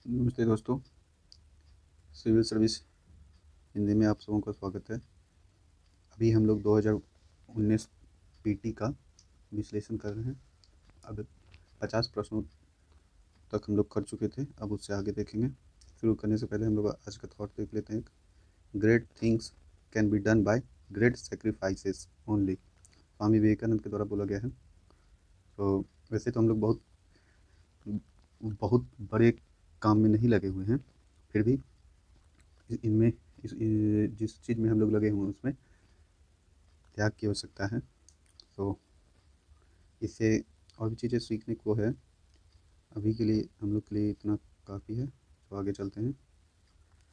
नमस्ते दोस्तों। Civil service Hindi में आप सबों का स्वागत है। अभी हम लोग 2019 पीटी का विश्लेषण कर रहे हैं। अब 50 प्रश्नों तक हम लोग कर चुके थे, अब उससे आगे देखेंगे। शुरू करने से पहले हम लोग आज का थॉट देख लेते हैं। Great things can be done by great sacrifices only, Swami Vivekananda के द्वारा बोला गया है। तो वैसे तो हम लोग बहुत बहुत बड़े काम में नहीं लगे हुए हैं, फिर भी इनमें जिस चीज़ में हम लोग लगे हुए हैं उसमें त्याग की आवश्यकता है। तो इससे और भी चीज़ें सीखने को है। अभी के लिए हम लोग के लिए इतना काफ़ी है, तो आगे चलते हैं।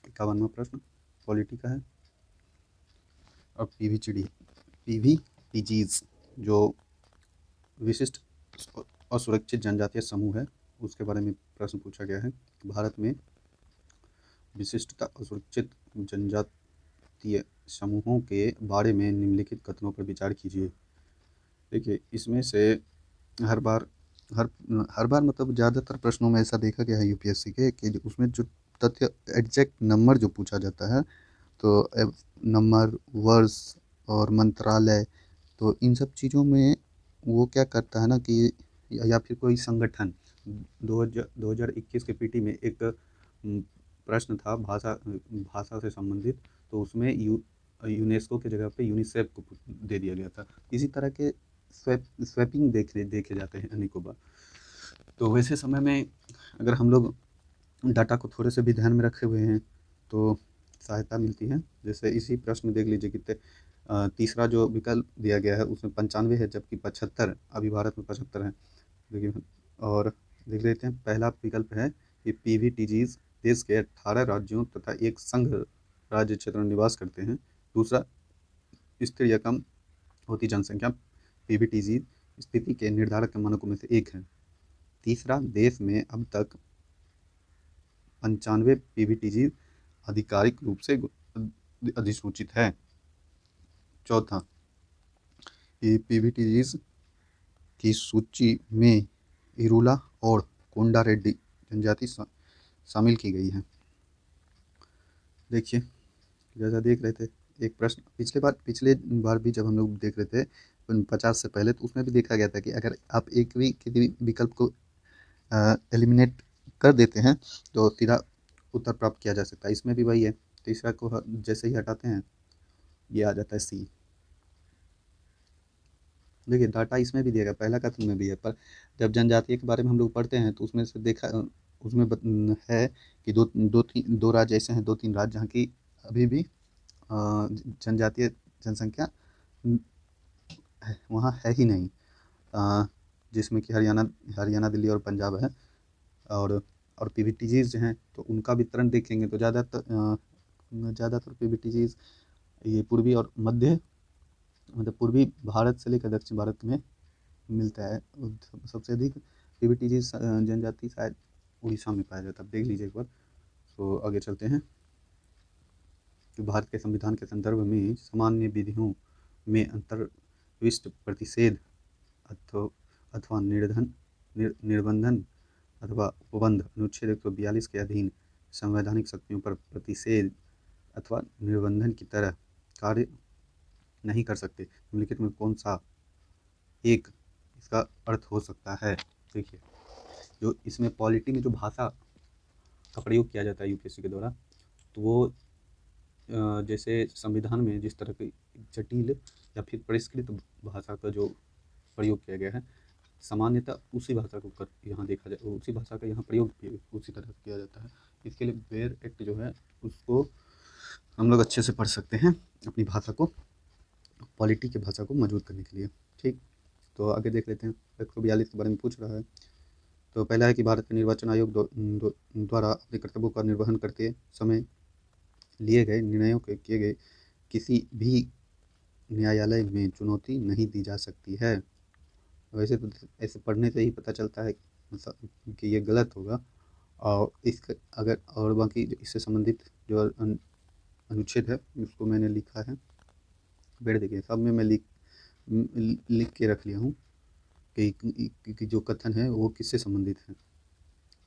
51वां प्रश्न पॉलिटी का है। और पीवी टीजीज जो विशिष्ट और सुरक्षित जनजातीय समूह है, उसके बारे में प्रश्न पूछा गया है। भारत में विशिष्टता और सुरक्षित जनजातीय समूहों के बारे में निम्नलिखित कथनों पर विचार कीजिए। देखिए, इसमें से हर बार हर हर बार मतलब ज़्यादातर प्रश्नों में ऐसा देखा गया है यूपीएससी के कि उसमें जो तथ्य एग्जैक्ट नंबर जो पूछा जाता है, तो नंबर, वर्ष और मंत्रालय, तो इन सब चीज़ों में वो क्या करता है ना कि या फिर कोई संगठन 2021 के पीटी में एक प्रश्न था भाषा भाषा से संबंधित, तो उसमें यूनेस्को की जगह पे यूनिसेफ को दे दिया गया था। इसी तरह के स्वैपिंग देखे जाते हैं अनेकों बार। तो वैसे समय में अगर हम लोग डाटा को थोड़े से भी ध्यान में रखे हुए हैं तो सहायता मिलती है। जैसे इसी प्रश्न में देख लीजिए कितने तीसरा जो विकल्प दिया गया है उसमें 95 है, जबकि 75 अभी भारत में 75 है। देखिए, और देख लेते हैं। पहला विकल्प है कि पीवीटीजीज देश के 18 राज्यों तथा एक संघ राज्य क्षेत्र में निवास करते हैं। दूसरा, स्थिर या कम होती जनसंख्या पीवीटीजी स्थिति के निर्धारक मानकों में से एक है। तीसरा, देश में अब तक 95 पीवीटीजी आधिकारिक रूप से अधिसूचित है। चौथा, पीवीटीजी की सूची में इरूला और कोंडा रेड्डी जनजाति शामिल की गई है। देखिए, जैसा देख रहे थे एक प्रश्न पिछले बार भी जब हम लोग देख रहे थे 50 से पहले, तो उसमें भी देखा गया था कि अगर आप एक भी किसी भी विकल्प को एलिमिनेट कर देते हैं तो सीधा उत्तर प्राप्त किया जा सकता है। इसमें भी वही है। तीसरा को जैसे ही हटाते हैं ये आ जाता है सी। देखिए, डाटा इसमें भी दिया गया, पहला कथन में भी है, पर जब जनजातीय के बारे में हम लोग पढ़ते हैं तो उसमें से देखा उसमें है कि दो राज्य ऐसे हैं, 2-3 राज्य जहाँ की अभी भी जनजातीय जनसंख्या वहाँ है ही नहीं, जिसमें कि हरियाणा, दिल्ली और पंजाब है। और पीवीटीजीज जो हैं तो उनका वितरण देखेंगे तो ज़्यादातर पीवीटीजीज ये पूर्वी और मध्य, मतलब पूर्वी भारत से लेकर दक्षिण भारत में मिलता है। सबसे अधिक पीवीटीजी जनजाति शायद उड़ीसा में पाया जाता है। देख लीजिए एक बार। तो आगे चलते हैं। तो भारत के संविधान के संदर्भ में सामान्य विधियों में अंतर्विष्ट प्रतिषेध अथवा निर्बंधन अथवा उपबंध अनुच्छेद 142 के अधीन संवैधानिक शक्तियों पर प्रतिषेध अथवा निर्बंधन की तरह कार्य नहीं कर सकते। निम्नलिखित में कौन सा एक इसका अर्थ हो सकता है? देखिए, जो इसमें पॉलिटी में जो भाषा का प्रयोग किया जाता है यूपीएससी के द्वारा, तो वो जैसे संविधान में जिस तरह की जटिल या फिर परिष्कृत भाषा का जो प्रयोग किया गया है, सामान्यतः उसी भाषा को यहाँ देखा जाए, उसी भाषा का यहाँ प्रयोग उसी तरह किया जाता है। इसके लिए वेयर एक्ट जो है उसको हम लोग अच्छे से पढ़ सकते हैं, अपनी भाषा को, पॉलिटी की भाषा को मजबूत करने के लिए। ठीक, तो आगे देख लेते हैं। 142 के बारे में पूछ रहा है। तो पहला है कि भारत के निर्वाचन आयोग द्वारा अपने कर्तव्यों का निर्वहन करते समय लिए गए निर्णयों के किए गए किसी भी न्यायालय में चुनौती नहीं दी जा सकती है। वैसे तो ऐसे पढ़ने से ही पता चलता है कि ये गलत होगा। और इस अगर और बाकी इससे संबंधित जो अनुच्छेद है उसको मैंने लिखा है, बैठ देखिए सब में मैं लिख के रख लिया हूँ कि जो कथन है वो किससे संबंधित है।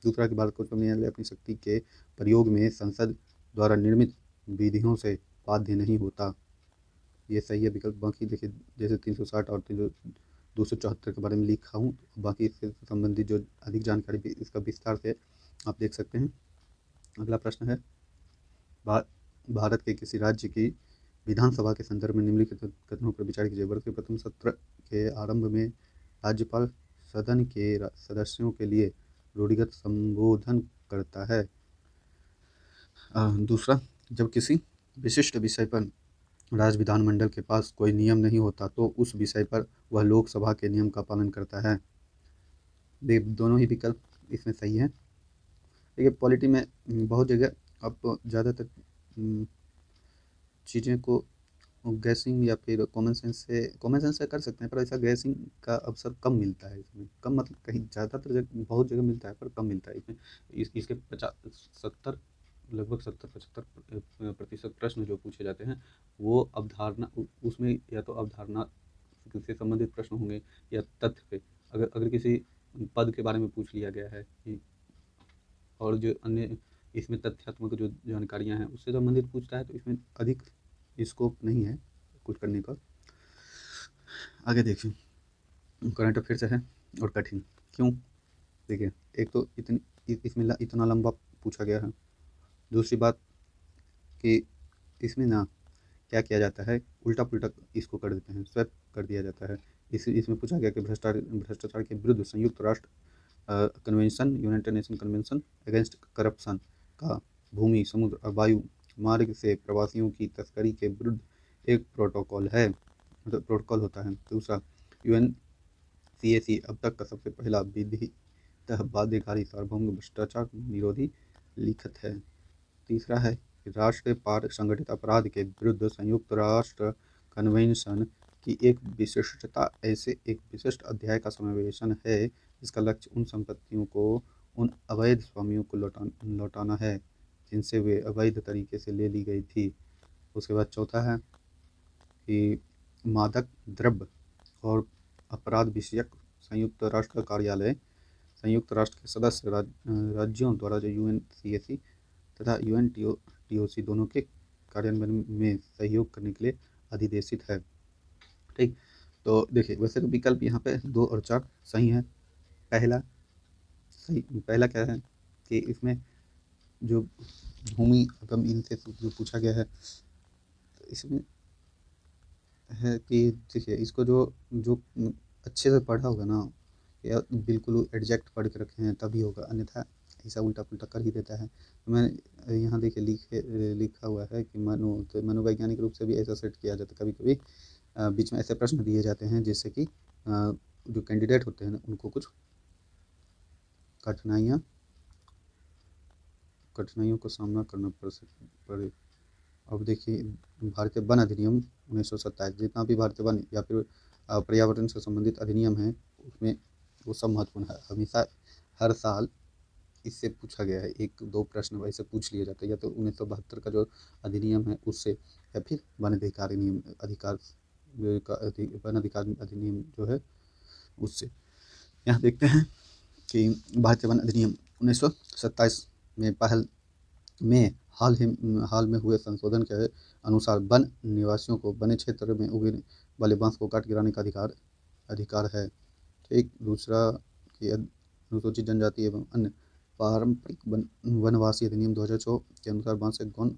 दूसरा कि भारत को उच्चतम न्यायालय अपनी शक्ति के प्रयोग में संसद द्वारा निर्मित विधियों से बाध्य नहीं होता। ये सही है विकल्प। बाकी देखिए जैसे 360 और 274 के बारे में लिखा हूँ, बाकी इससे संबंधित जो अधिक जानकारी भी इसका विस्तार से आप देख सकते हैं। अगला प्रश्न है, भारत के किसी राज्य की विधानसभा के संदर्भ में निम्नलिखित कथनों पर विचार कीजिए। वर्ष के प्रथम सत्र के आरंभ में राज्यपाल सदन के सदस्यों के लिए रूढ़िगत संबोधन करता है। दूसरा, जब किसी विशिष्ट विषय पर राज्य विधानमंडल के पास कोई नियम नहीं होता तो उस विषय पर वह लोकसभा के नियम का पालन करता है। दोनों ही विकल्प इसमें सही है। देखिए पॉलिटी में बहुत जगह आप ज़्यादातर चीज़ें को गैसिंग या फिर कॉमन सेंस से कर सकते हैं, पर ऐसा गैसिंग का अवसर कम मिलता है इसमें। कम मतलब कहीं ज़्यादातर बहुत जगह मिलता है पर कम मिलता है इसमें। इसके 75% प्रश्न जो पूछे जाते हैं वो अवधारणा, उसमें या तो अवधारणा से संबंधित प्रश्न होंगे या तथ्य पे। अगर किसी पद के बारे में पूछ लिया गया है और जो अन्य इसमें तथ्यात्मक जो जानकारियां हैं उससे संबंधित पूछता है तो इसमें अधिक स्कोप नहीं है कुछ करने का। आगे देखिए, करंट अफेयर से है और कठिन क्यों। देखिए एक तो इसमें इतना लंबा पूछा गया है। दूसरी बात कि इसमें ना क्या किया जाता है, उल्टा पुल्टा इसको कर देते हैं, स्वैप कर दिया जाता है। इसमें पूछा गया कि भ्रष्टाचार के विरुद्ध संयुक्त राष्ट्र convention, United nation convention against corruption का भूमि, समुद्र और वायु मार्ग से प्रवासियों की तस्करी के विरुद्ध एक प्रोटोकॉल है, मतलब प्रोटोकॉल होता है। दूसरा, UNCAC अब तक का सबसे पहला विधितः बाध्यकारी सार्वभौम भ्रष्टाचार निरोधी लिखित है। तीसरा है कि राष्ट्र पार संगठित अपराध के विरुद्ध संयुक्त राष्ट्र कन्वेंशन की एक विशिष्टता ऐसे एक विशिष्ट अध्याय का समावेशन है जिसका लक्ष्य उन संपत्तियों को उन अवैध स्वामियों को लौटाना है जिनसे वे अवैध तरीके से ले ली गई थी। उसके बाद चौथा है कि मादक द्रव्य और अपराध विषयक संयुक्त राष्ट्र कार्यालय संयुक्त राष्ट्र के सदस्य राज्यों द्वारा जो UNCAC तथा UNTOC दोनों के कार्यान्वयन में सहयोग करने के लिए अधिदेशित है। ठीक, तो देखिए वैसे तो विकल्प यहाँ पे 2 और 4 सही है। पहला क्या है कि इसमें जो भूमि अगम इनसे जो पूछा गया है तो इसमें है कि देखिए इसको जो जो अच्छे से पढ़ा होगा ना या बिल्कुल एग्जैक्ट पढ़ के रखे हैं तभी होगा, अन्यथा ऐसा उल्टा पुल्टा कर ही देता है। तो मैं यहाँ देखिए लिखा हुआ है कि मनोवैज्ञानिक रूप से भी ऐसा सेट किया जाता है। कभी कभी बीच में ऐसे प्रश्न दिए जाते हैं जिससे कि जो कैंडिडेट होते हैं ना उनको कुछ कठिनाइयों का सामना करना पड़े। अब देखिए भारतीय वन अधिनियम 1927, जितना भी भारतीय वन या फिर पर्यावरण से संबंधित अधिनियम है उसमें वो सब महत्वपूर्ण है। हमेशा हर साल इससे पूछा गया है, 1-2 प्रश्न वैसे पूछ लिए जाते हैं, या तो 1972 का जो अधिनियम है उससे या फिर वन अधिकार अधिनियम जो है उससे। यहाँ देखते हैं कि भारतीय वन अधिनियम 1927 में हाल में हुए संशोधन के अनुसार वन निवासियों को वन्य क्षेत्र में उगने वाले बांस को काट गिराने का अधिकार है। ठीक, दूसरा कि अनुसूचित जनजाति एवं अन्य पारंपरिक वनवासी अधिनियम 2004 के अनुसार बांस एक गौण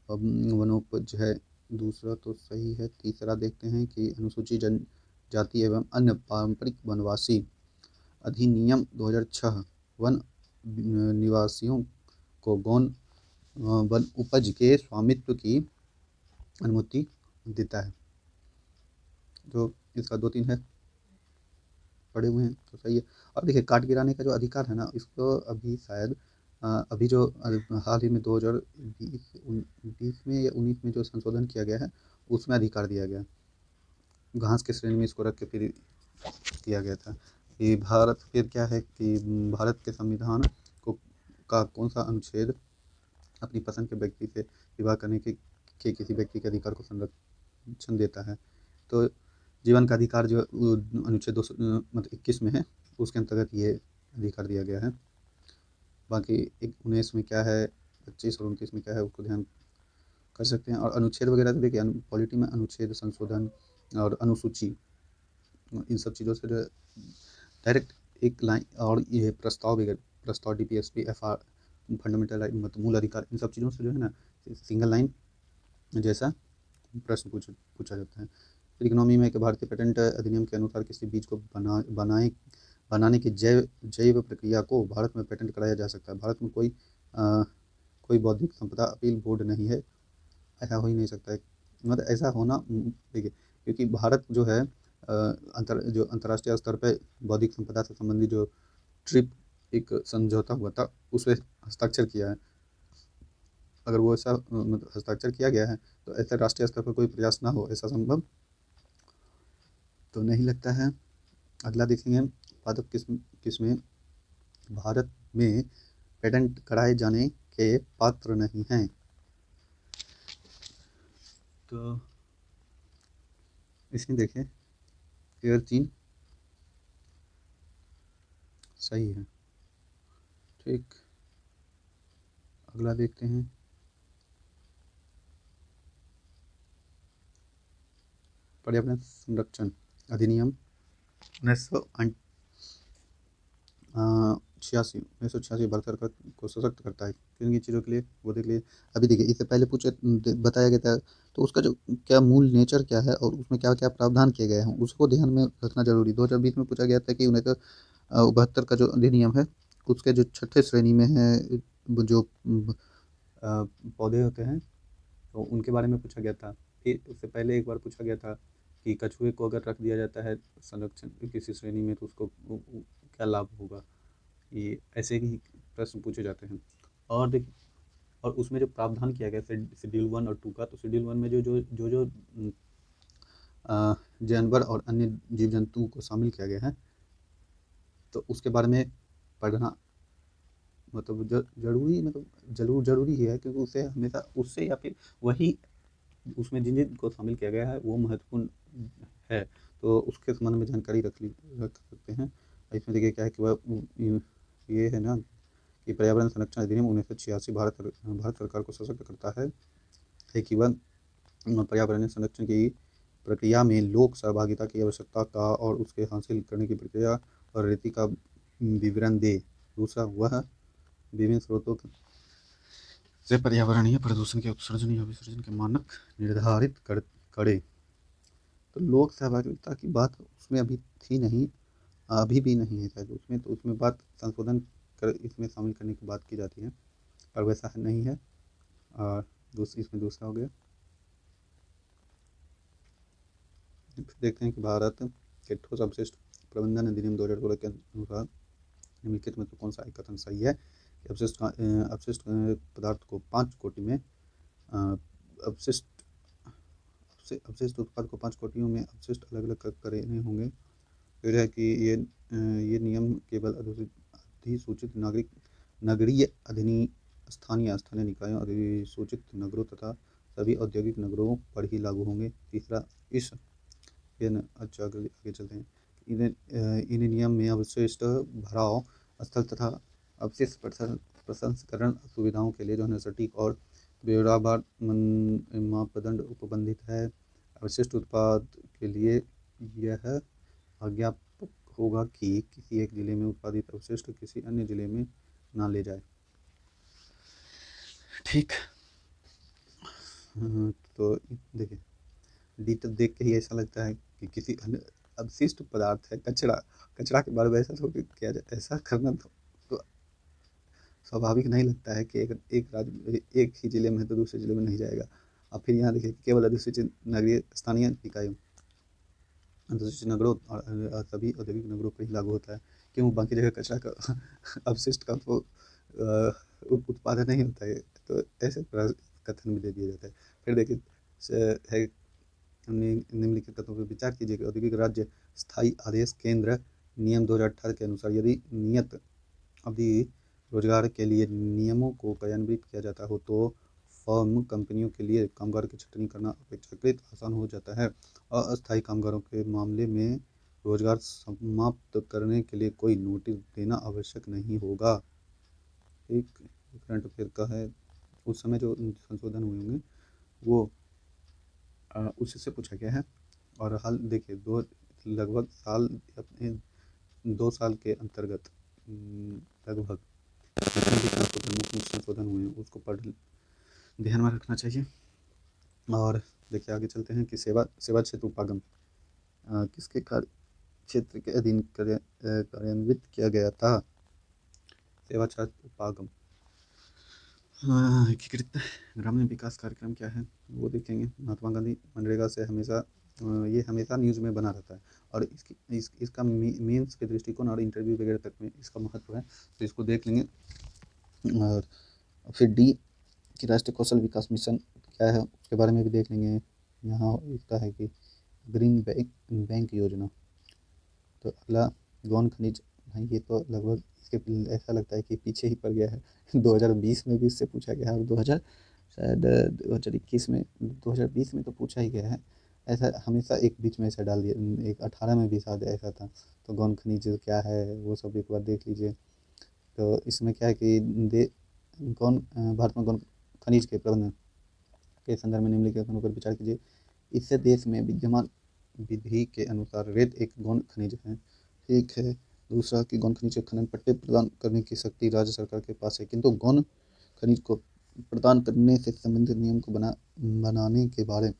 वनोपज है। दूसरा तो सही है। तीसरा देखते हैं कि अनुसूचित जनजाति एवं अन्य पारंपरिक वनवासी अधिनियम 2006 वन निवासियों को गौण वन उपज के स्वामित्व की अनुमति देता है। तो इसका 2-3 है, पड़े हुए हैं तो सही है। अब देखिए काट गिराने का जो अधिकार है ना इसको अभी शायद अभी जो हाल ही में 2020 में या 19 में जो संशोधन किया गया है उसमें अधिकार दिया गया। घास के श्रेणी में इसको रख के फिर किया गया था कि फिर क्या है कि भारत के संविधान का कौन सा अनुच्छेद अपनी पसंद के व्यक्ति से विवाह करने के किसी व्यक्ति के अधिकार को संरक्षण देता है। तो जीवन का अधिकार जो अनुच्छेद 221 में है उसके अंतर्गत ये अधिकार दिया गया है। बाकी 19 में क्या है, 25 और 29 में क्या है उसको ध्यान कर सकते हैं। और अनुच्छेद वगैरह तो देखिए पॉलिटी में अनुच्छेद संशोधन और अनुसूची, इन सब चीज़ों से जो है डायरेक्ट एक लाइन, और ये प्रस्ताव वगैरह, प्रस्ताव DPSP FR फंडामेंटल राइट मतलब मूल अधिकार, इन सब चीज़ों से जो है ना सिंगल लाइन जैसा प्रश्न पूछा जाता है। फिर इकोनॉमी में कि भारतीय पेटेंट अधिनियम के अनुसार किसी बीज को बनाने की जैव प्रक्रिया को भारत में पेटेंट कराया जा सकता है। भारत में कोई बौद्धिक संपदा अपील बोर्ड नहीं है, ऐसा हो ही नहीं सकता है। मतलब ऐसा होना देखिए, क्योंकि भारत जो है जो अंतर्राष्ट्रीय स्तर पे बौद्धिक संपदा से संबंधित जो ट्रिप एक समझौता हुआ था उस पर हस्ताक्षर किया है। अगर वो ऐसा मतलब हस्ताक्षर किया गया है तो ऐसे राष्ट्रीय स्तर पर कोई प्रयास ना हो, ऐसा संभव तो नहीं लगता है। अगला देखेंगे, पादप किस्में भारत में पेटेंट कराए जाने के पात्र नहीं हैं। तो इसमें देखें एयर चीन सही है। ठीक, अगला देखते हैं, पर्यावरण संरक्षण अधिनियम 1986 भारत सरकार को सशक्त करता है किन चीज़ों के लिए, वो देख लिए। अभी देखिए इससे पहले बताया गया था, तो उसका जो क्या मूल नेचर क्या है और उसमें क्या क्या प्रावधान किए गए हैं उसको ध्यान में रखना जरूरी। 2020 में पूछा गया था कि 1972 का जो अधिनियम है उसके जो छठे श्रेणी में है जो पौधे होते हैं तो उनके बारे में पूछा गया था। फिर उससे पहले एक बार पूछा गया था कि कछुए को अगर रख दिया जाता है संरक्षण किसी श्रेणी में तो उसको क्या लाभ होगा। ये ऐसे ही प्रश्न पूछे जाते हैं। और देखिए, और उसमें जो प्रावधान किया गया शेड्यूल 1 और 2 का, तो शेड्यूल 1 में जो जानवर और अन्य जीव जंतु को शामिल किया गया है तो उसके बारे में पढ़ना मतलब जरूरी, मतलब जरूरी ही है, क्योंकि उससे हमेशा उससे या फिर वही उसमें जिन जिन को शामिल किया गया है वो महत्वपूर्ण है, तो उसके संबंध में जानकारी रख सकते हैं। इसमें देखिए क्या है कि वह ये है ना कि पर्यावरण संरक्षण अधिनियम 1986 भारत सरकार को सशक्त करता है कि वह पर्यावरण संरक्षण की प्रक्रिया में लोक सहभागिता की आवश्यकता का और उसके हासिल करने की प्रक्रिया और रीति का विवरण दे। दूसरा, वह विभिन्न स्रोतों से पर्यावरणीय प्रदूषण के उत्सर्जन या विसर्जन के मानक निर्धारित करे। तो लोक सहभागिता की बात उसमें अभी थी नहीं, अभी भी नहीं है शायद उसमें, तो उसमें बात संशोधन कर इसमें शामिल करने की बात की जाती है, पर वैसा नहीं है। और इसमें दूसरा हो गया, देखते हैं कि भारत के ठोस अपशिष्ट प्रबंधन अधिनियम 2016 के अनुसार निम्नलिखित में तो कौन सा एक कथन सही है कि अपशिष्ट पदार्थ को 5 कोटि में अपशिष्ट उत्पाद को 5 कोटियों में अपशिष्ट अलग अलग करने होंगे। फिर है कि ये नियम केवल अधिसूचित नगरीय स्थानीय निकायों, अधिसूचित नगरों तथा सभी औद्योगिक नगरों पर ही लागू होंगे। तीसरा, अच्छा आगे चलते हैं। इन नियम में अवशिष्ट भराव स्थल तथा अवशिष्ट प्रसंस्करण सुविधाओं के लिए जो है सटीक और ब्यौरावार मापदंड उपबंधित है। अवशिष्ट उत्पाद के लिए यह अज्ञापक होगा कि किसी एक जिले में उत्पादित अवशिष्ट किसी अन्य जिले में ना ले जाए। ठीक, तो देखिए डी तक देख के ही ऐसा लगता है कि किसी अन्य अवशिष्ट पदार्थ है, कचरा के बारे में ऐसा थोड़ी किया जाए, ऐसा करना तो स्वाभाविक नहीं लगता है कि एक ही जिले में है तो दूसरे जिले में नहीं जाएगा। अब फिर यहाँ देखिए केवल अधिसूचित नगरीय स्थानीय निकायों, अंतर्राष्ट्रीय नगरों और सभी औद्योगिक नगरों पर ही लागू होता है। क्यों, बाकी जगह कचरा का अपशिष्ट का तो उत्पादन नहीं होता है, तो ऐसे कथन भी दे दिया जाता है। फिर देखिए है निम्नलिखित तत्वों पर विचार कीजिए कि औद्योगिक राज्य स्थायी आदेश केंद्र नियम 2018 के अनुसार यदि नियत अवधि रोजगार के लिए नियमों को कार्यान्वित किया जाता हो तो फर्म कंपनियों के लिए कामगार की छंटनी करना अपेक्षाकृत आसान हो जाता है। अस्थायी कामगारों के मामले में रोजगार समाप्त करने के लिए कोई नोटिस देना आवश्यक नहीं होगा। ठीक, करंट अफेयर का है, उस समय जो संशोधन हुए होंगे वो उसी से पूछा गया है। और हाल देखिए, दो लगभग साल अपने 2 साल के अंतर्गत लगभग जितने भी संशोधन मुख्य मुख्य संशोधन हुए हैं उसको पढ़ ध्यान में रखना चाहिए। और देखिए आगे चलते हैं कि सेवा सेवा क्षेत्र उपागम किसके कार्य क्षेत्र के अधीन कार्यान्वित किया गया था। सेवा क्षेत्र उपागम एकीकृत ग्रामीण विकास कार्यक्रम क्या है वो देखेंगे। महात्मा गांधी मनरेगा से हमेशा ये हमेशा न्यूज़ में बना रहता है, और इसका मीन्स के दृष्टिकोण और इंटरव्यू वगैरह तक में इसका महत्व है, तो इसको देख लेंगे। और फिर डी कि राष्ट्रीय कौशल विकास मिशन क्या है उसके बारे में भी देख लेंगे। यहाँ लिखता है कि ग्रीन बैंक योजना। तो अगला गौण खनिज, भाई ये तो लगभग इसके ऐसा लगता है कि पीछे ही पड़ गया है 2020 में भी इससे पूछा गया है, और 2000 शायद 2021 में 2020 में तो पूछा ही गया है। ऐसा हमेशा एक बीच में ऐसा डाल दिया, एक 18 में भी शायद ऐसा था। तो गौण खनिज क्या है वो सब एक बार देख लीजिए। तो इसमें क्या है कि भारत में गौण खनिज के प्रबंधन के संदर्भ में निम्नलिखित कथनों पर विचार कीजिए। इससे देश में विद्यमान विधि के अनुसार रेत एक गौण खनिज है, ठीक है। दूसरा कि गौण खनिज के खनन पट्टे प्रदान करने की शक्ति राज्य सरकार के पास है, किंतु गौण खनिज को प्रदान करने से संबंधित नियम को बनाने के बारे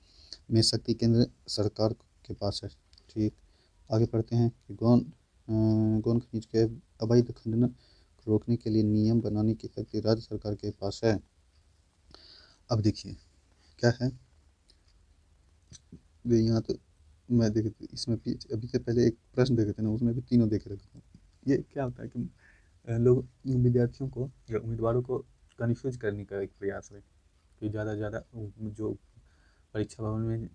में शक्ति केंद्र सरकार के पास है, ठीक। आगे पढ़ते हैं कि गौण खनिज के अवैध खनन को रोकने के लिए नियम बनाने की शक्ति राज्य सरकार के पास है। अब देखिए क्या है, यहाँ तो मैं देखे इसमें अभी से पहले एक प्रश्न देखे थे ना, उसमें भी तीनों देखे रखे थे। ये क्या होता है कि लोग विद्यार्थियों को या उम्मीदवारों को कन्फ्यूज करने का एक प्रयास है कि ज़्यादा से ज़्यादा जो परीक्षा भवन में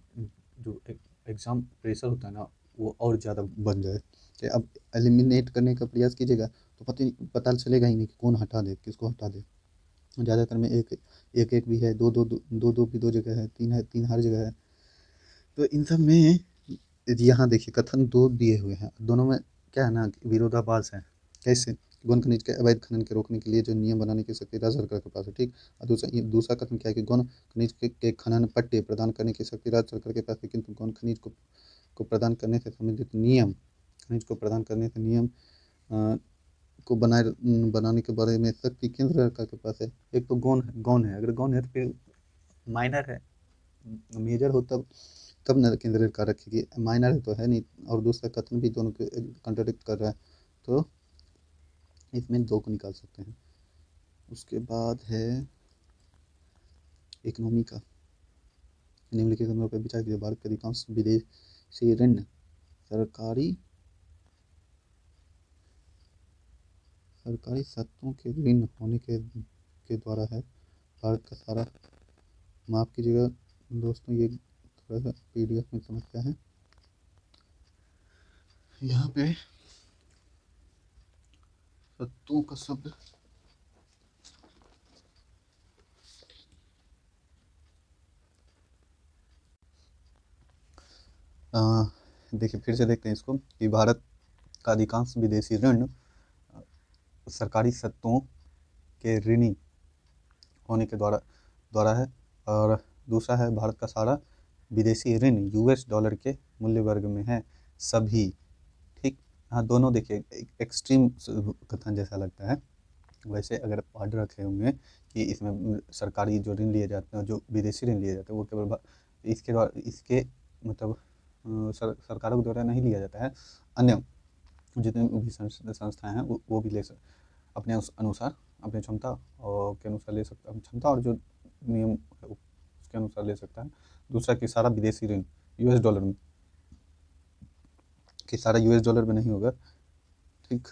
जो एग्ज़ाम प्रेशर होता है ना वो और ज़्यादा बन जाए। कि अब एलिमिनेट करने का प्रयास कीजिएगा तो पता चलेगा ही नहीं कि कौन हटा दे किसको हटा दे। ज़्यादातर में एक एक एक भी है, दो भी दो जगह है, तीन है, तीन हर जगह है। तो इन सब में यहाँ देखिए कथन दो दिए हुए हैं, दोनों में क्या है ना विरोधाभास है। कैसे? गौण खनिज के अवैध खनन के रोकने के लिए जो नियम बनाने की शक्ति राज्य सरकार के पास है, ठीक। और दूसरा कथन क्या है कि गौण खनिज के खनन पट्टे प्रदान करने की शक्ति राज्य सरकार के पास है, किंतु गौण खनिज को प्रदान करने से संबंधित नियम खनिज को प्रदान करने से नियम को बनाने के बारे में शक्ति केंद्र सरकार के पास है। एक तो गौण है, अगर गौण है तो फिर माइनर है, मेजर हो तब न केंद्र सरकार रखेगी, माइनर है तो है नहीं। और दूसरा कथन भी दोनों को कंट्राडिक्ट कर रहा है, तो इसमें दो को निकाल सकते हैं। उसके बाद है इकोनॉमी का, निम्नलिखित कथनों पर विचार कीजिए। भारत के अधिकांश विदेशी ऋण सरकारी सत्तों के ऋण होने के द्वारा है। भारत का सारा, माफ कीजिएगा दोस्तों ये थोड़ा सा PDF में समस्या है। यहाँ पे सत्तों का शब्द देखिए फिर से देखते हैं इसको कि भारत का अधिकांश विदेशी ऋण सरकारी सत्तों के ऋणी होने के द्वारा है। और दूसरा है भारत का सारा विदेशी ऋण $डॉलर के मूल्य वर्ग में है सभी, ठीक। हाँ दोनों देखिए एक्सट्रीम कथन जैसा लगता है। वैसे अगर पढ़ रखे होंगे कि इसमें सरकारी जो ऋण लिए जाते हैं, जो विदेशी ऋण लिए जाते हैं वो केवल इसके मतलब सरकारों के द्वारा नहीं लिया जाता है, अन्य जितने भी संस्थाएं हैं वो भी ले अपने अनुसार अपनी क्षमता और के अनुसार ले सकता है, क्षमता और जो नियम है उसके अनुसार ले सकता है। दूसरा कि सारा विदेशी ऋण $डॉलर में, कि सारा $डॉलर में नहीं होगा, ठीक।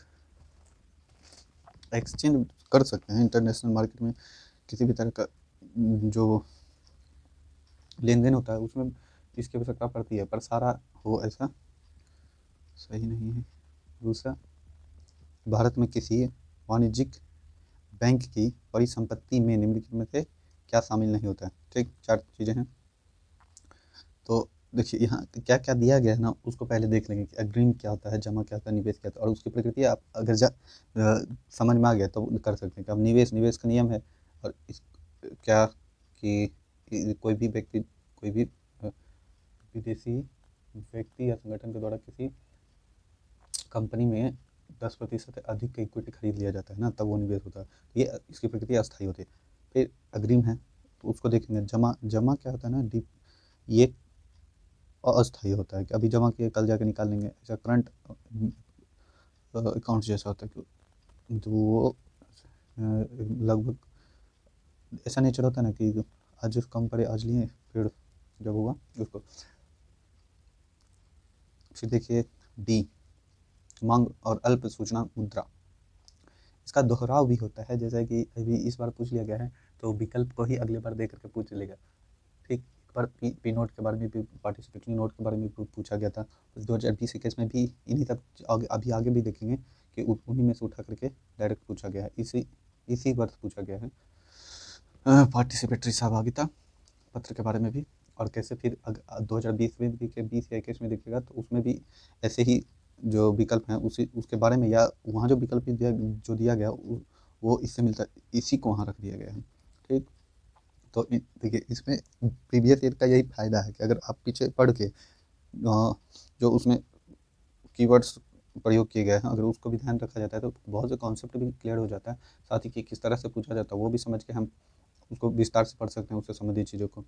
एक्सचेंज कर सकते हैं इंटरनेशनल मार्केट में, किसी भी तरह का जो लेन देन होता है उसमें इसकी आवश्यकता पड़ती है, पर सारा हो ऐसा सही नहीं है। दूसरा, भारत में किसी वाणिज्यिक बैंक की परिसंपत्ति में निम्नलिखित में से क्या शामिल नहीं होता है, ठीक। 4 चीज़ें हैं। तो देखिए यहाँ क्या क्या दिया गया है ना, उसको पहले देख लेंगे कि अग्रिम क्या होता है, जमा क्या होता है, निवेश क्या होता है, और उसकी प्रकृति आप अगर समझ में आ गया तो कर सकते हैं कि अब निवेश निवेश का नियम है। और इस क्या कि कोई भी व्यक्ति, कोई भी विदेशी व्यक्ति या संगठन के द्वारा किसी कंपनी में 10% अधिक का इक्विटी खरीद लिया जाता है ना, तब वो निवेश होता है। ये इसकी प्रकृति अस्थायी होती है। फिर अग्रिम है तो उसको देखेंगे। जमा जमा क्या होता है ना, डीप, ये अस्थायी होता है कि अभी जमा किए कल जाके निकाल लेंगे, ऐसा करंट अकाउंट जैसा होता है कि तो वो लगभग ऐसा नेचर होता है ना कि आज कम पड़े आज लिए, फिर जब होगा उसको। फिर देखिए डी, मांग और अल्प सूचना मुद्रा। इसका दोहराव भी होता है, जैसा कि अभी इस बार पूछ लिया गया है तो विकल्प को ही अगले बार दे करके पूछ लेगा। ठीक, एक बार पी नोट के बारे में भी, पार्टिसिपेटरी नोट के बारे में भी पूछा गया था। 2020 केस में भी इन्हीं तक अभी आगे भी देखेंगे कि उन्हीं में से उठा करके डायरेक्ट पूछा गया है। इसी वर्ष पूछा गया है पार्टिसिपेटरी सहभागिता पत्र के बारे में भी। और कैसे फिर 2020 में भी के 20 या 21 में देखिएगा तो उसमें भी ऐसे ही जो विकल्प हैं उसके बारे में, या वहाँ जो विकल्प जो दिया गया वो इससे मिलता, इसी को वहाँ रख दिया गया है। ठीक, तो देखिए इसमें प्रीवियस ईयर का यही फायदा है कि अगर आप पीछे पढ़ के जो उसमें कीवर्ड्स प्रयोग किए गए हैं, अगर उसको भी ध्यान रखा जाता है तो बहुत से कॉन्सेप्ट भी क्लियर हो जाता है। साथ ही कि किस तरह से पूछा जाता है वो भी समझ के हम उसको विस्तार से पढ़ सकते हैं, उससे संबंधित चीज़ों को।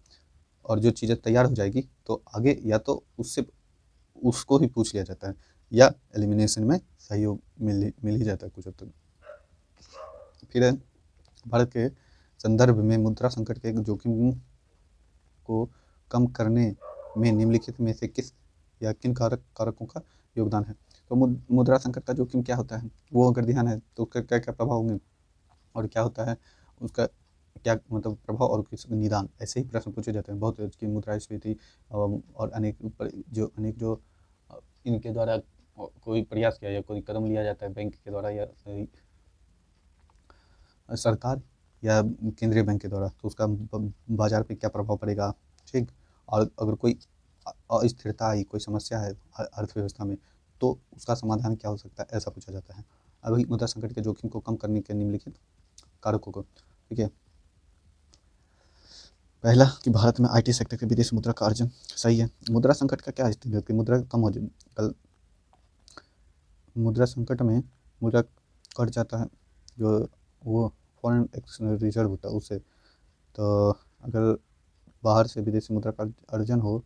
और जो चीज़ें तैयार हो जाएगी तो आगे या तो उसको ही पूछ लिया जाता है, या एलिमिनेशन में सहयोग मिल ही जाता है कुछ हद तक। फिर है भारत के संदर्भ में मुद्रा संकट के जोखिम को कम करने में निम्नलिखित में से किस या किन कारकों का योगदान है। तो मुद्रा संकट का जोखिम क्या होता है, वो अगर ध्यान है तो उसका क्या क्या प्रभाव होंगे, और क्या होता है उसका क्या मतलब प्रभाव, और किस निदान, ऐसे ही प्रश्न पूछे जाते हैं बहुत की मुद्रास्फीति और अनेक जो इनके द्वारा कोई प्रयास किया या कोई कदम लिया जाता है बैंक के द्वारा या सरकार या केंद्रीय बैंक के द्वारा, तो उसका बाजार पे क्या प्रभाव पड़ेगा। ठीक, और अगर कोई अस्थिरता आई, कोई समस्या है अर्थव्यवस्था में, तो उसका समाधान क्या हो सकता है, ऐसा पूछा जाता है। अभी मुद्रा संकट के जोखिम को कम करने के निम्नलिखित कारकों को। ठीक है, पहला कि भारत में आईटी सेक्टर के विदेशी मुद्रा का अर्जन सही है। मुद्रा संकट का क्या स्थिति होती है, मुद्रा कम हो जाए, कल मुद्रा संकट में मुद्रा कट जाता है, जो वो फॉरेन एक्सचेंज रिजर्व होता है उससे। तो अगर बाहर से विदेशी मुद्रा का अर्जन हो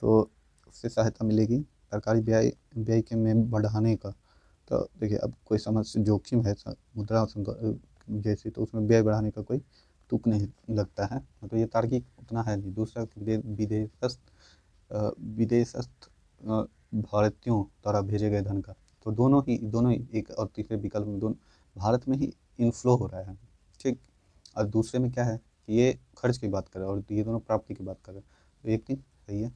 तो उससे सहायता मिलेगी सरकारी व्यय व्यय के में बढ़ाने का। तो देखिए अब कोई समस्या जोखिम है मुद्रा जैसी, तो उसमें व्यय बढ़ाने का कोई तुक नहीं लगता है, तो ये तार्किक उतना है नहीं। दूसरा विदेशस्थ भारतीयों द्वारा भेजे गए धन का, तो दोनों ही एक और तीसरे विकल्प में दोनों भारत में ही इनफ्लो हो रहा है। ठीक, और दूसरे में क्या है कि ये खर्च की बात कर रहा है और ये दोनों प्राप्ति की बात कर रहे हैं, तो एक दिन सही है।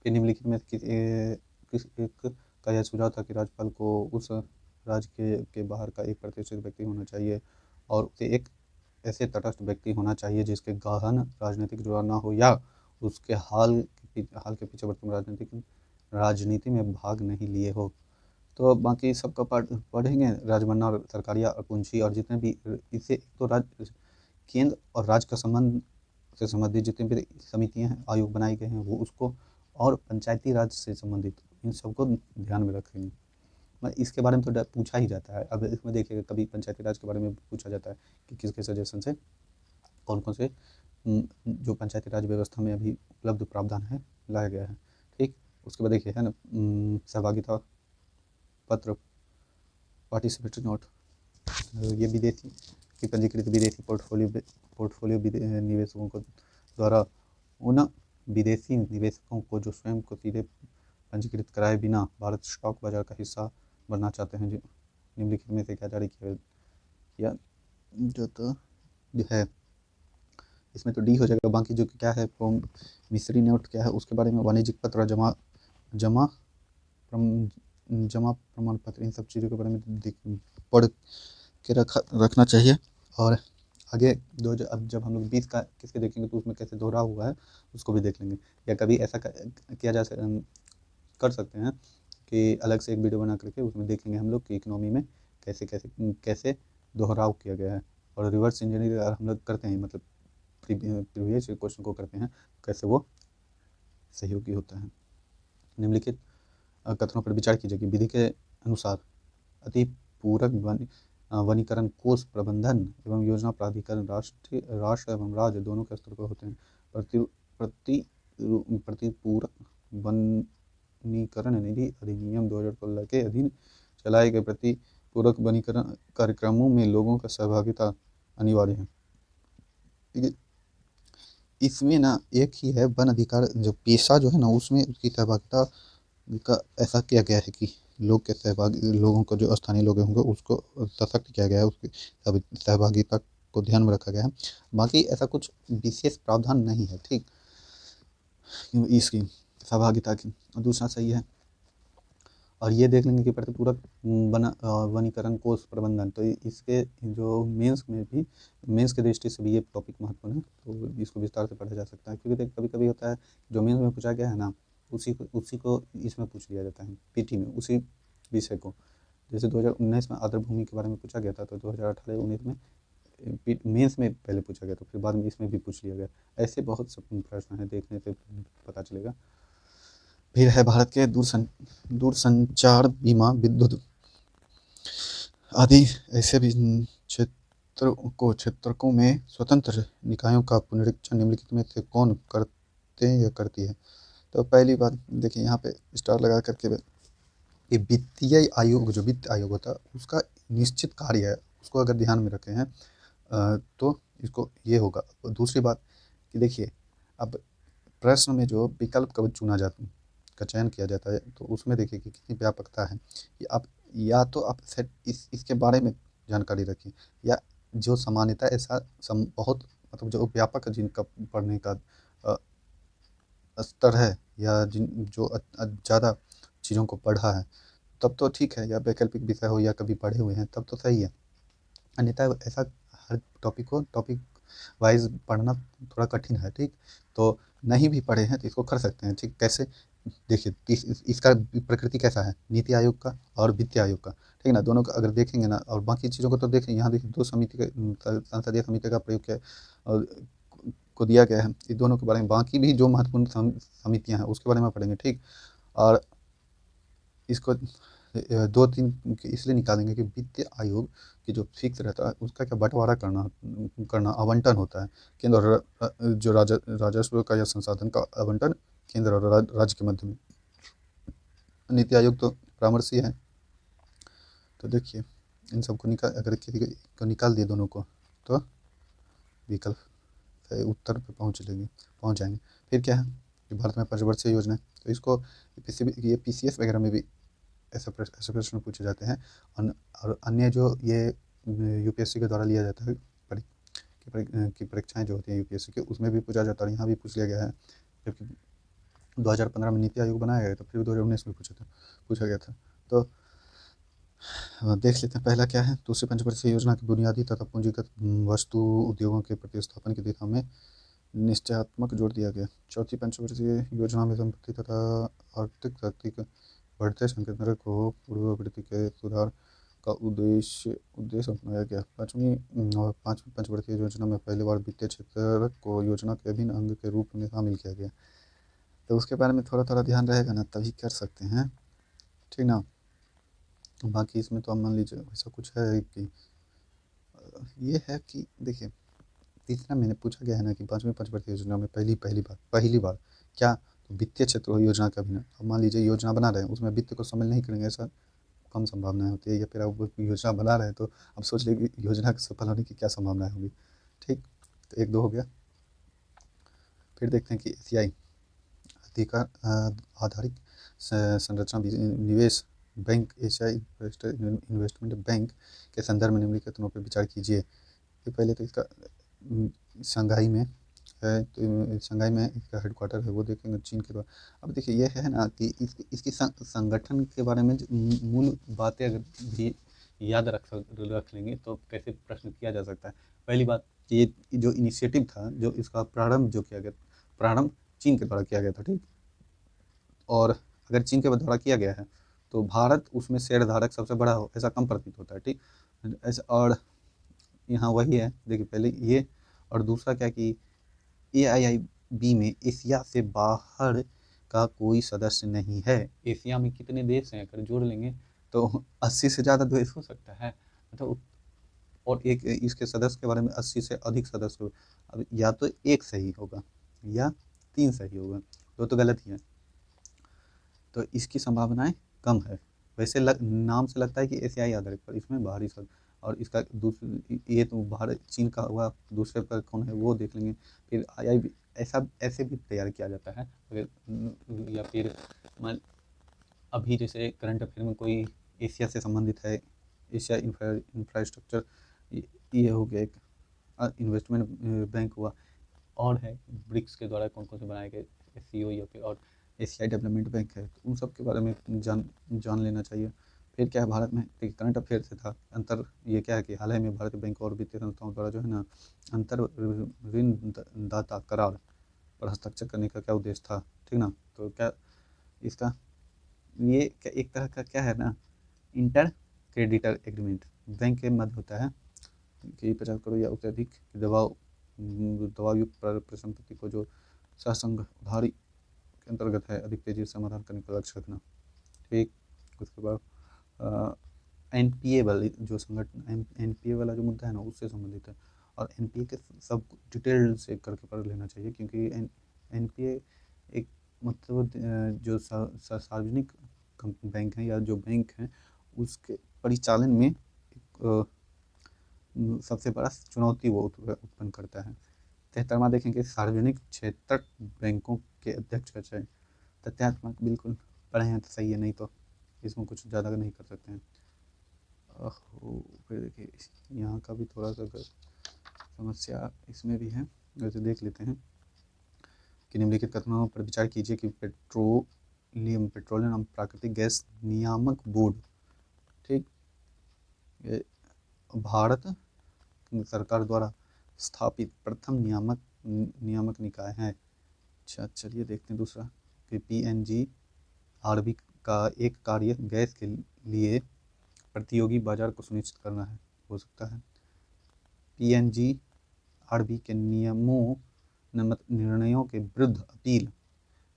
फिर निम्नलिखित में किस एक का यह सुझाव था कि राज्यपाल को उस राज्य के बाहर का एक प्रतिष्ठित व्यक्ति होना चाहिए, और उसे एक ऐसे तटस्थ व्यक्ति होना चाहिए जिसके गहन राजनीतिक जुड़ाव ना हो, या उसके हाल के पीछे वर्तमान राजनीति में भाग नहीं लिए हो। तो बाकी सबका पढ़ेंगे राजमन्ना और सरकारिया और पूंजी, और जितने भी इससे तो केंद्र और राज्य का संबंध से संबंधित जितने भी समितियां हैं, आयोग बनाए गए हैं, वो उसको, और पंचायती राज से संबंधित इन सबको ध्यान में रखेंगे। इसके बारे में तो पूछा ही जाता है। अब इसमें देखिएगा कभी पंचायती राज के बारे में पूछा जाता है कि किसके सजेशन से कौन कौन से जो पंचायती राज व्यवस्था में अभी उपलब्ध प्रावधान है लाया गया है। ठीक, उसके बाद देखिए है ना सहभागिता पत्र, पार्टिसिपेटरी नोट, ये विदेशी की पंजीकृत विदेशी पोर्टफोलियो निवेशकों को द्वारा उन विदेशी निवेशकों को जो स्वयं को सीधे पंजीकृत कराए बिना भारत स्टॉक बाजार का हिस्सा बनना चाहते हैं, निम्नलिखित में से क्या जारी किया जो तो है। इसमें तो डी हो जाएगा। बाकी जो क्या है मिस्री नोट क्या है उसके बारे में, वाणिज्यिक पत्र, जमा प्रमाण पत्र, इन सब चीज़ों के बारे में पढ़ के रखना चाहिए। और आगे अब जब हम लोग 20 का किसके देखेंगे तो उसमें कैसे दोहराव हुआ है उसको भी देख लेंगे। या कभी ऐसा किया कर सकते हैं कि अलग से एक वीडियो बना करके उसमें देखेंगे हम लोग कि इकोनॉमी में कैसे कैसे कैसे दोहराव किया गया है। और रिवर्स इंजीनियरिंग अगर हम लोग करते हैं, मतलब प्रीवियस क्वेश्चन को करते हैं, कैसे वो सहयोगी होता है। निम्नलिखित कथनों पर विचार कीजिए कि विधि के अनुसार अति पूरक वनीकरण कोष प्रबंधन एवं योजना प्राधिकरण राष्ट्र एवं राज्य दोनों के स्तर पर होते हैं। प्रतिपूरक वनीकरण निधि अधिनियम 2016 के अधीन चलाए गए प्रतिपूरक वनीकरण कार्यक्रमों में लोगों का सहभागिता अनिवार्य है। ठीक है, इसमें ना एक ही है वन अधिकार जो पेशा जो है ना उसमें उसकी सहभागिता का ऐसा किया गया है कि लोगों को जो स्थानीय लोग होंगे उसको सशक्त किया गया है, उसकी सहभागिता को ध्यान में रखा गया है। बाकी ऐसा कुछ विशेष प्रावधान नहीं है, ठीक, इसकी सहभागिता की। दूसरा सही है। और ये देख लेंगे कि प्रतिपूरक वनीकरण कोष प्रबंधन, तो इसके जो मेंस के दृष्टि से भी ये टॉपिक महत्वपूर्ण है, तो इसको विस्तार से पढ़ा जा सकता है। क्योंकि कभी कभी होता है जो मेंस में पूछा गया है ना उसी को इसमें पूछ लिया जाता है पीटी में, उसी विषय को। जैसे 2019 में आर्द्र भूमि के बारे में पूछा गया था, तो 2018-19 में मेंस में पहले पूछा गया, तो फिर बाद में इसमें भी पूछ लिया गया। ऐसे बहुत से प्रश्न हैं, देखने से पता चलेगा। फिर है भारत के दूरसंचार बीमा विद्युत आदि ऐसे भी क्षेत्रकों में स्वतंत्र निकायों का पुनरीक्षण निम्नलिखित में से कौन करते या करती है। तो पहली बात देखिए यहाँ पे स्टार लगा करके ये वित्तीय आयोग, जो वित्त आयोग होता है उसका निश्चित कार्य है, उसको अगर ध्यान में रखे हैं तो इसको ये होगा। दूसरी बात कि देखिए अब प्रश्न में जो विकल्प का चुना जाता का चयन किया जाता है तो उसमें देखिए कि कितनी व्यापकता है कि आप या तो आप इसके बारे में जानकारी रखिए, या जो सामान्यता ऐसा बहुत मतलब जो व्यापक जिनका पढ़ने का स्तर है या जो ज़्यादा चीज़ों को पढ़ा है तब तो ठीक है, या वैकल्पिक विषय हो या कभी पढ़े हुए हैं तब तो सही है। अन्यथा ऐसा हर टॉपिक वाइज पढ़ना थोड़ा कठिन है, ठीक। तो नहीं भी पढ़े हैं तो इसको कर सकते हैं, ठीक। कैसे देखिए इसका प्रकृति कैसा है, नीति आयोग का और वित्त आयोग का, ठीक ना। दोनों का अगर देखेंगे ना, और बाकी चीज़ों को तो देखें, यहाँ देखिए 2 समिति का संसदीय समिति का प्रयोग किया और को दिया गया है। ये दोनों के बारे में बाकी भी जो महत्वपूर्ण समितियाँ हैं उसके बारे में पढ़ेंगे, ठीक। और इसको 2-3 इसलिए निकालेंगे कि वित्त आयोग की जो फिक्स रहता है उसका क्या बंटवारा करना आवंटन होता है। केंद्र और जो राजस्व का या संसाधन का आवंटन केंद्र और राज्य के मध्य में। नीति आयोग तो परामर्शी है। तो देखिए इन सबको अगर किसी को निकाल दिए दोनों को तो विकल्प उत्तर पे पहुँच जाएंगे। फिर क्या है कि भारत में पंचवर्षीय योजना है, तो इसको ये PCS वगैरह में भी ऐसे प्रश्न पूछे जाते हैं। और अन्य जो ये UPSC के द्वारा लिया जाता है की परीक्षाएं जो होती हैं UPSC के, उसमें भी पूछा जाता है, यहाँ भी पूछ लिया गया है। जबकि 2015 में नीति आयोग बनाया गया था, फिर 2019 में पूछा गया था। तो देख लेते हैं पहला क्या है। दूसरी पंचवर्षीय योजना की बुनियादी तथा पूंजीगत वस्तु उद्योगों के प्रतिस्थापन की दिशा में निश्चयात्मक जोर दिया गया। चौथी पंचवर्षीय योजना में संपत्ति तथा आर्थिक शक्ति के बढ़ते संकेंद्रण को पूर्ववर्ती के सुधार का उद्देश्य अपनाया गया। पाँचवीं पंचवर्षीय योजना में पहली बार वित्तीय क्षेत्र को योजना के अभिन्न अंग के रूप में शामिल किया गया। तो उसके बारे में थोड़ा ध्यान रहेगा ना तभी कर सकते हैं, ठीक ना। बाकी इसमें तो आप मान लीजिए ऐसा कुछ है कि ये है कि देखिए तीसरा मैंने पूछा गया है ना कि 5वीं पंचवर्षीय योजना में पहली बार क्या, तो वित्तीय क्षेत्र योजना का भी ना। अब मान लीजिए योजना बना रहे हैं उसमें वित्त को शामिल नहीं करेंगे, ऐसा कम संभावनाएं होती है। या फिर आप योजना बना रहे हैं तो अब सोच लीजिए योजना सफल होने की क्या संभावनाएं होंगी, ठीक। तो 1-2 हो गया। फिर देखते हैं कि एशियाई अधिकार आधारित संरचना निवेश बैंक, एशियाई इन्वेस्टमेंट बैंक के संदर्भ में निम्नलिखित पर विचार कीजिए। ये पहले तो इसका शंघाई में है, तो शंघाई में इसका हेडक्वार्टर है वो देखेंगे चीन के द्वारा। अब देखिए ये है ना कि इसकी संगठन के बारे में मूल बातें अगर भी याद रख लेंगे तो कैसे प्रश्न किया जा सकता है। पहली बात कि ये जो इनिशिएटिव था, जो इसका प्रारंभ जो किया गया, प्रारंभ चीन के द्वारा किया गया था, ठीक। और अगर चीन के द्वारा किया गया है तो भारत उसमें शेयर धारक सबसे बड़ा हो, ऐसा कम प्रतीत होता है, ठीक। ऐसा, और यहाँ वही है, देखिए पहले ये, और दूसरा क्या कि AIIB में एशिया से बाहर का कोई सदस्य नहीं है। एशिया में कितने देश हैं अगर जोड़ लेंगे तो 80 से ज़्यादा देश हो सकता है, मतलब। और एक इसके सदस्य के बारे में 80 से अधिक सदस्य, अब या तो एक सही होगा या 3 सही होगा, तो गलत ही है, तो इसकी संभावनाएं कम है। वैसे नाम से लगता है कि एशियाई आधारित, पर इसमें बाहरी सदस्य, और इसका दूसरी, ये तो भारत चीन का हुआ, दूसरे पर कौन है वो देख लेंगे। फिर IIB ऐसा ऐसे भी तैयार किया जाता है, अगर या फिर मान अभी जैसे करंट अफेयर में कोई एशिया से संबंधित है, एशिया इंफ्रास्ट्रक्चर, ये हो गया एक इन्वेस्टमेंट बैंक हुआ, और है ब्रिक्स के द्वारा कौन कौन से बनाए गए SCO, या फिर और एशियाई डेवलपमेंट बैंक है, तो उन सब के बारे में जान लेना चाहिए। फिर क्या है, भारत में देखिए करंट अफेयर से था अंतर, ये क्या है कि हाल ही में भारतीय बैंक और वित्तीय संस्थाओं द्वारा जो है ना अंतर ऋण दाता करार पर हस्ताक्षर करने का क्या उद्देश्य था, ठीक ना। तो क्या इसका, ये क्या एक तरह का क्या है ना, इंटर क्रेडिटर एग्रीमेंट बैंक के मध्य होता है कि 50 करोड़ या उससे अधिक दबावयुक्त परिसंपत्ति को जो सहसंग उधारी के अंतर्गत है अधिक तेजी से समाधान करने का लक्ष्य रखना, ठीक। उसके बाद NPA वाली जो संगठन, NPA वाला जो मुद्दा है ना उससे संबंधित है, और NPA के सब डिटेल से करके पढ़ लेना चाहिए, क्योंकि NPA एक मतलब जो सार्वजनिक बैंक हैं या जो बैंक हैं उसके परिचालन में एक सबसे बड़ा चुनौती वो उत्पन्न करता है। 73वां देखेंगे सार्वजनिक क्षेत्र बैंकों के अध्यक्ष का चयन, तथ्यात्मक बिल्कुल पढ़े हैं तो सही है, नहीं तो इसमें कुछ ज़्यादा नहीं कर सकते हैं। फिर देखिए यहाँ का भी थोड़ा सा समस्या इसमें भी है, वैसे देख लेते हैं कि निम्नलिखित कथनों पर विचार कीजिए कि पेट्रोलियम एवं प्राकृतिक गैस नियामक बोर्ड, ठीक, भारत सरकार द्वारा स्थापित प्रथम नियामक निकाय है। अच्छा चलिए देखते हैं दूसरा कि PNGRB का एक कार्य गैस के लिए प्रतियोगी बाजार को सुनिश्चित करना है, हो सकता है। PNGRB के निर्णयों के विरुद्ध अपील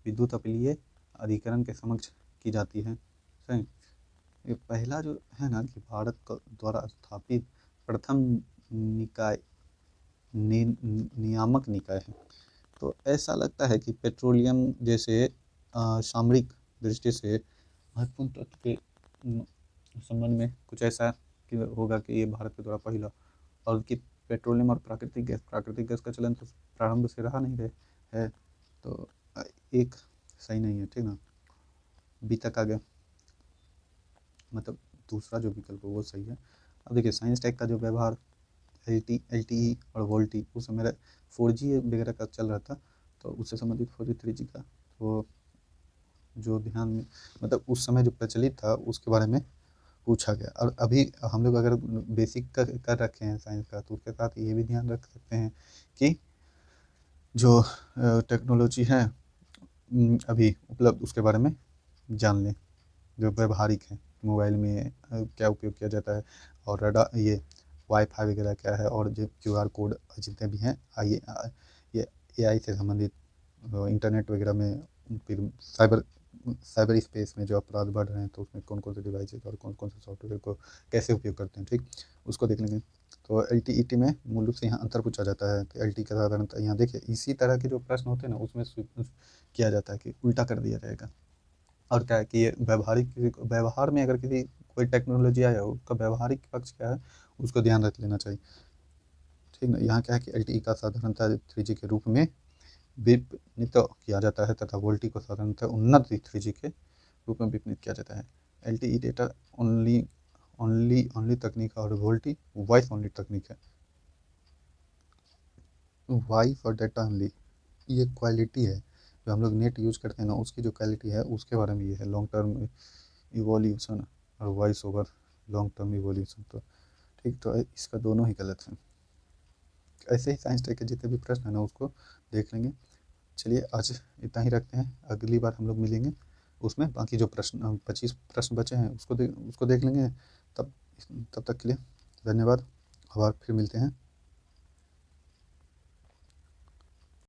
विद्युत अपीलीय अधिकरण के समक्ष की जाती है, सही। ये पहला जो है ना कि भारत द्वारा स्थापित प्रथम निकाय नियामक निकाय है, तो ऐसा लगता है कि पेट्रोलियम जैसे सामरिक दृष्टि से महत्वपूर्ण तत्व के संबंध में कुछ ऐसा कि होगा कि ये भारत के द्वारा पहला, और कि पेट्रोलियम और प्राकृतिक गैस का चलन तो प्रारंभ से रहा नहीं रहे है, तो एक सही नहीं है, ठीक ना। बी तक आ गया, मतलब दूसरा जो विकल्प है वो सही है। अब देखिए साइंस टेक का जो व्यवहार LTE और वोल्टी उस समय 4G वगैरह का चल रहा था, तो उससे संबंधित 4G 3G का तो जो ध्यान में, मतलब उस समय जो प्रचलित था उसके बारे में पूछा गया। और अभी हम लोग अगर बेसिक कर रखे हैं साइंस का, तो उसके साथ ये भी ध्यान रख सकते हैं कि जो टेक्नोलॉजी है अभी उपलब्ध उसके बारे में जान लें, जो व्यवहारिक है, मोबाइल में क्या उपयोग किया जाता है, और रडार, ये वाईफाई वगैरह क्या है, और जो QR कोड जितने भी हैं, आइए ये AI से संबंधित इंटरनेट वगैरह में, फिर साइबर स्पेस में जो अपराध बढ़ रहे हैं, तो उसमें कौन कौन से डिवाइसेज और कौन कौन से सॉफ्टवेयर को कैसे उपयोग करते हैं, ठीक, उसको देख लेंगे। तो LTE में मूल रूप से यहाँ अंतर पूछा जाता है, तो LTE का साधारणतः यहाँ देखिए इसी तरह के जो प्रश्न होते हैं ना उसमें किया जाता है कि उल्टा कर दिया जाएगा। और क्या है कि ये व्यवहार में अगर किसी कोई टेक्नोलॉजी आया हो उसका व्यवहारिक पक्ष क्या है उसको ध्यान रख लेना चाहिए, ठीक ना। यहाँ क्या है कि LTE का साधारणतः 3G के रूप में विपणित किया जाता है, तथा वोल्टी को साधारणतः उन्नत 3G के रूप में विपणित किया जाता है। LTE डेटा ओनली तकनीक और वोल्टी वॉइस ओनली तकनीक है। वॉइस और डेटा ओनली ये क्वालिटी है, जो हम लोग नेट यूज करते हैं ना उसकी जो क्वालिटी है उसके बारे में ये है, लॉन्ग टर्म इवोल्यूशन और voice over long term evolution, तो ठीक, तो इसका दोनों ही गलत है। ऐसे ही साइंस टेक के जितने भी प्रश्न हैं ना उसको देख लेंगे। चलिए आज इतना ही रखते हैं, अगली बार हम लोग मिलेंगे, उसमें बाकी जो प्रश्न 25 प्रश्न बचे हैं उसको देख लेंगे। तब तब तक के लिए धन्यवाद, और फिर मिलते हैं।